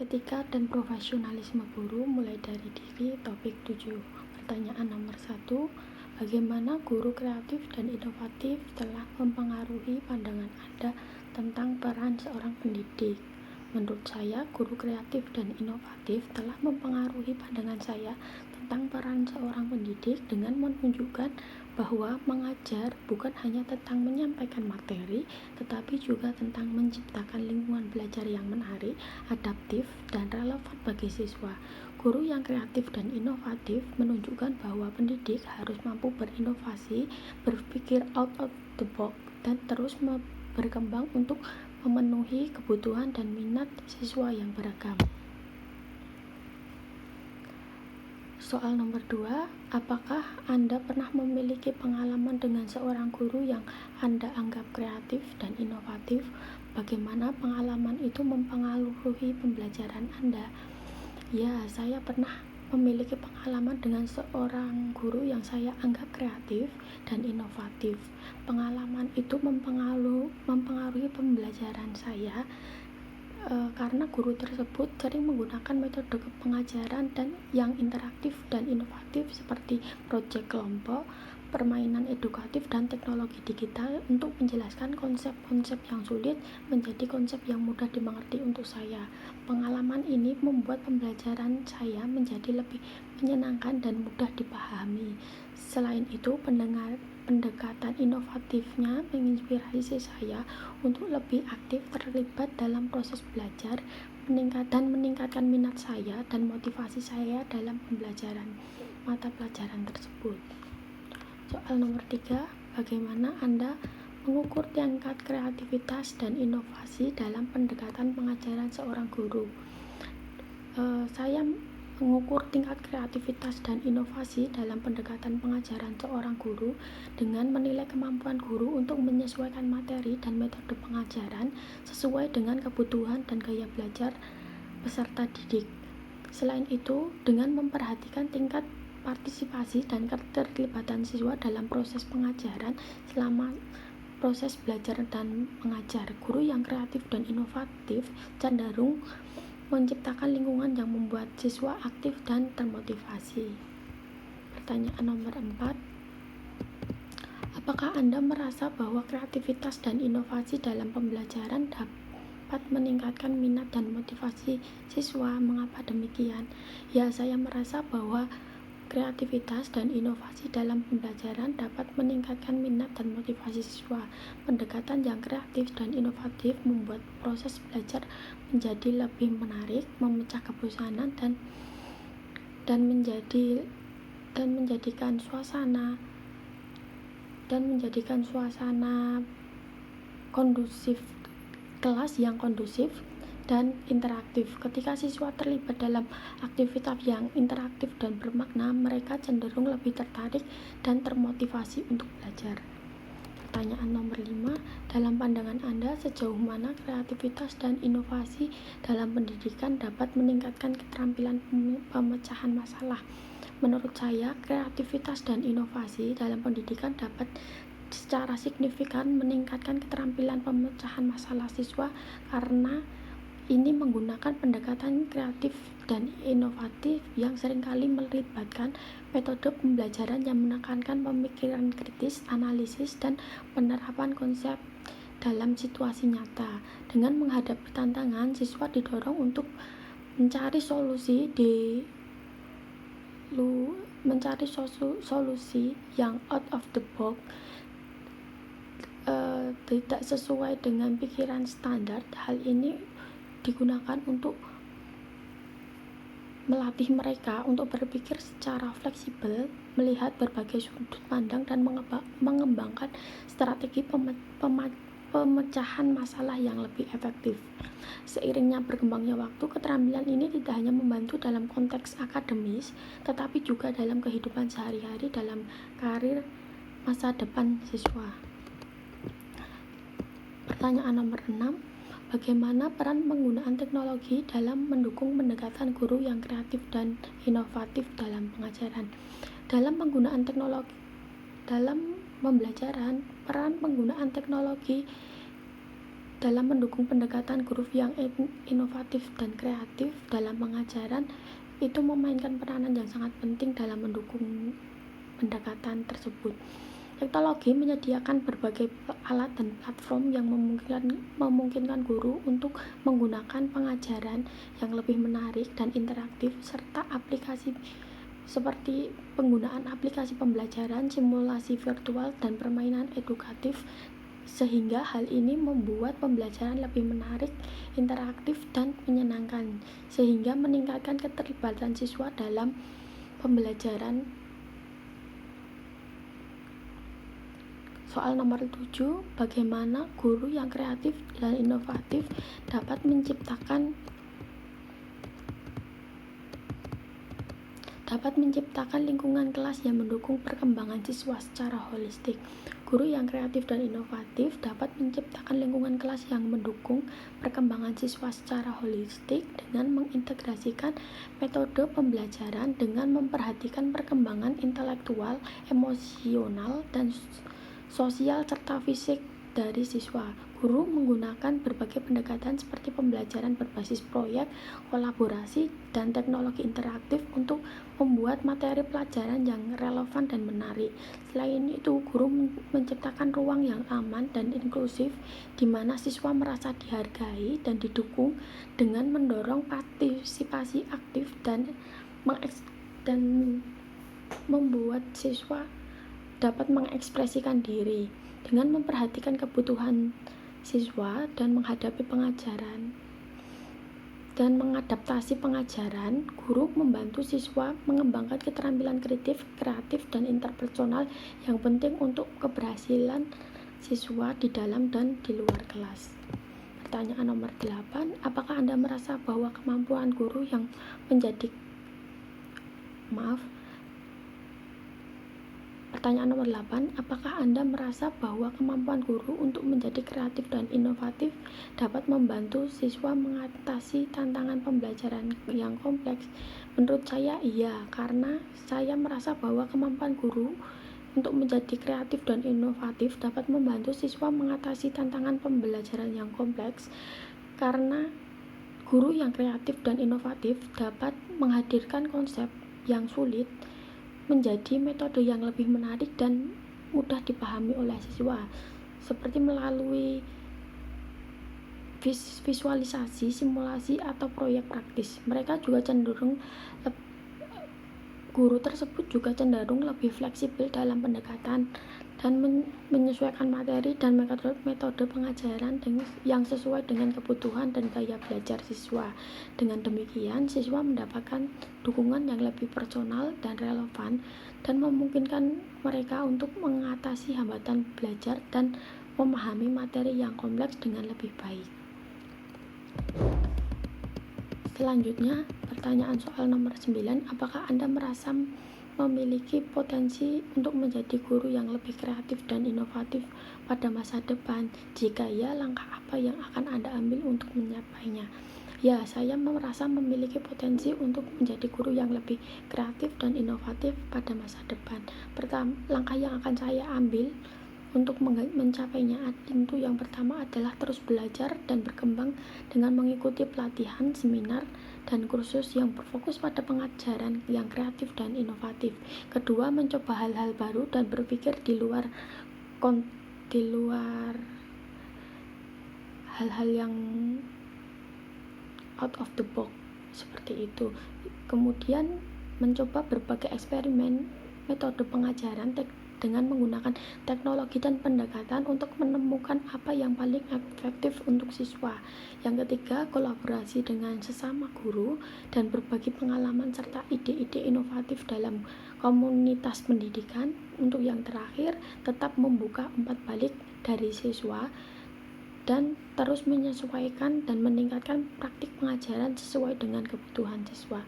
Etika dan profesionalisme guru mulai dari diri. Topik 7. Pertanyaan nomor 1. Bagaimana guru kreatif dan inovatif telah mempengaruhi pandangan Anda tentang peran seorang pendidik? Menurut saya, guru kreatif dan inovatif telah mempengaruhi pandangan saya tentang peran seorang pendidik dengan menunjukkan bahwa mengajar bukan hanya tentang menyampaikan materi, tetapi juga tentang menciptakan lingkungan belajar yang menarik, adaptif, dan relevan bagi siswa. Guru yang kreatif dan inovatif menunjukkan bahwa pendidik harus mampu berinovasi, berpikir out of the box, dan terus berkembang untuk memenuhi kebutuhan dan minat siswa yang beragam. Soal nomor 2, apakah Anda pernah memiliki pengalaman dengan seorang guru yang Anda anggap kreatif dan inovatif? Bagaimana pengalaman itu mempengaruhi pembelajaran Anda? Ya, saya pernah memiliki pengalaman dengan seorang guru yang saya anggap kreatif dan inovatif. Pengalaman itu mempengaruhi pembelajaran saya karena guru tersebut sering menggunakan metode pengajaran dan yang interaktif dan inovatif seperti proyek kelompok, permainan edukatif, dan teknologi digital untuk menjelaskan konsep-konsep yang sulit menjadi konsep yang mudah dimengerti untuk saya. Pengalaman ini membuat pembelajaran saya menjadi lebih menyenangkan dan mudah dipahami. Selain itu, pendekatan inovatifnya menginspirasi saya untuk lebih aktif terlibat dalam proses belajar, meningkatkan minat saya dan motivasi saya dalam pembelajaran mata pelajaran tersebut. Soal nomor 3, bagaimana Anda mengukur tingkat kreativitas dan inovasi dalam pendekatan pengajaran seorang guru? Saya mengukur tingkat kreativitas dan inovasi dalam pendekatan pengajaran seorang guru dengan menilai kemampuan guru untuk menyesuaikan materi dan metode pengajaran sesuai dengan kebutuhan dan gaya belajar peserta didik. Selain itu, dengan memperhatikan tingkat partisipasi dan keterlibatan siswa dalam proses pengajaran selama proses belajar dan mengajar, guru yang kreatif dan inovatif cenderung menciptakan lingkungan yang membuat siswa aktif dan termotivasi. Pertanyaan nomor 4. Apakah Anda merasa bahwa kreativitas dan inovasi dalam pembelajaran dapat meningkatkan minat dan motivasi siswa? Mengapa demikian? Ya, saya merasa bahwa kreativitas dan inovasi dalam pembelajaran dapat meningkatkan minat dan motivasi siswa. Pendekatan yang kreatif dan inovatif membuat proses belajar menjadi lebih menarik, memecah kebosanan dan menjadikan suasana kondusif, kelas yang kondusif dan interaktif. Ketika siswa terlibat dalam aktivitas yang interaktif dan bermakna, mereka cenderung lebih tertarik dan termotivasi untuk belajar. Pertanyaan nomor 5, dalam pandangan Anda, sejauh mana kreativitas dan inovasi dalam pendidikan dapat meningkatkan keterampilan pemecahan masalah? Menurut saya, kreativitas dan inovasi dalam pendidikan dapat secara signifikan meningkatkan keterampilan pemecahan masalah siswa karena ini menggunakan pendekatan kreatif dan inovatif yang seringkali melibatkan metode pembelajaran yang menekankan pemikiran kritis, analisis, dan penerapan konsep dalam situasi nyata. Dengan menghadapi tantangan, siswa didorong untuk mencari solusi yang out of the box, tidak sesuai dengan pikiran standar. Hal ini digunakan untuk melatih mereka untuk berpikir secara fleksibel, melihat berbagai sudut pandang, dan mengembangkan strategi pemecahan masalah yang lebih efektif. Seiringnya berkembangnya waktu, keterampilan ini tidak hanya membantu dalam konteks akademis, tetapi juga dalam kehidupan sehari-hari dalam karir masa depan siswa. Pertanyaan nomor 6. Bagaimana peran penggunaan teknologi dalam mendukung pendekatan guru yang kreatif dan inovatif dalam pengajaran? Dalam penggunaan teknologi dalam pembelajaran, peran penggunaan teknologi dalam mendukung pendekatan guru yang inovatif dan kreatif dalam pengajaran itu memainkan peranan yang sangat penting dalam mendukung pendekatan tersebut. Teknologi menyediakan berbagai alat dan platform yang memungkinkan guru untuk menggunakan pengajaran yang lebih menarik dan interaktif, serta aplikasi seperti penggunaan aplikasi pembelajaran, simulasi virtual, dan permainan edukatif, sehingga hal ini membuat pembelajaran lebih menarik, interaktif, dan menyenangkan, sehingga meningkatkan keterlibatan siswa dalam pembelajaran. Soal nomor 7, bagaimana guru yang kreatif dan inovatif dapat menciptakan lingkungan kelas yang mendukung perkembangan siswa secara holistik. Guru yang kreatif dan inovatif dapat menciptakan lingkungan kelas yang mendukung perkembangan siswa secara holistik dengan mengintegrasikan metode pembelajaran dengan memperhatikan perkembangan intelektual, emosional, dan sosial serta fisik dari siswa. Guru menggunakan berbagai pendekatan seperti pembelajaran berbasis proyek, kolaborasi, dan teknologi interaktif untuk membuat materi pelajaran yang relevan dan menarik. Selain itu, guru menciptakan ruang yang aman dan inklusif di mana siswa merasa dihargai dan didukung dengan mendorong partisipasi aktif dan membuat siswa dapat mengekspresikan diri dengan memperhatikan kebutuhan siswa dan menghadapi pengajaran dan mengadaptasi pengajaran. Guru membantu siswa mengembangkan keterampilan kreatif, dan interpersonal yang penting untuk keberhasilan siswa di dalam dan di luar kelas. Pertanyaan nomor 8, apakah Anda merasa bahwa kemampuan guru yang Pertanyaan nomor 8, apakah Anda merasa bahwa kemampuan guru untuk menjadi kreatif dan inovatif dapat membantu siswa mengatasi tantangan pembelajaran yang kompleks? Menurut saya iya, karena saya merasa bahwa kemampuan guru untuk menjadi kreatif dan inovatif dapat membantu siswa mengatasi tantangan pembelajaran yang kompleks, karena guru yang kreatif dan inovatif dapat menghadirkan konsep yang sulit menjadi metode yang lebih menarik dan mudah dipahami oleh siswa, seperti melalui visualisasi, simulasi, atau proyek praktis. Guru tersebut juga cenderung lebih fleksibel dalam pendekatan dan menyesuaikan materi dan metode pengajaran yang sesuai dengan kebutuhan dan gaya belajar siswa. Dengan demikian, siswa mendapatkan dukungan yang lebih personal dan relevan dan memungkinkan mereka untuk mengatasi hambatan belajar dan memahami materi yang kompleks dengan lebih baik. Selanjutnya, pertanyaan soal nomor 9, apakah Anda merasa memiliki potensi untuk menjadi guru yang lebih kreatif dan inovatif pada masa depan? Jika ya, langkah apa yang akan Anda ambil untuk mencapainya? Ya, saya merasa memiliki potensi untuk menjadi guru yang lebih kreatif dan inovatif pada masa depan. Langkah yang akan saya ambil untuk mencapainya itu yang pertama adalah terus belajar dan berkembang dengan mengikuti pelatihan, seminar, dan kursus yang berfokus pada pengajaran yang kreatif dan inovatif. Kedua, mencoba hal-hal baru dan berpikir di luar hal-hal yang out of the box seperti itu. Kemudian mencoba berbagai eksperimen metode pengajaran dengan menggunakan teknologi dan pendekatan untuk menemukan apa yang paling efektif untuk siswa. Yang ketiga, kolaborasi dengan sesama guru dan berbagi pengalaman serta ide-ide inovatif dalam komunitas pendidikan. Untuk yang terakhir, tetap membuka umpan balik dari siswa dan terus menyesuaikan dan meningkatkan praktik pengajaran sesuai dengan kebutuhan siswa.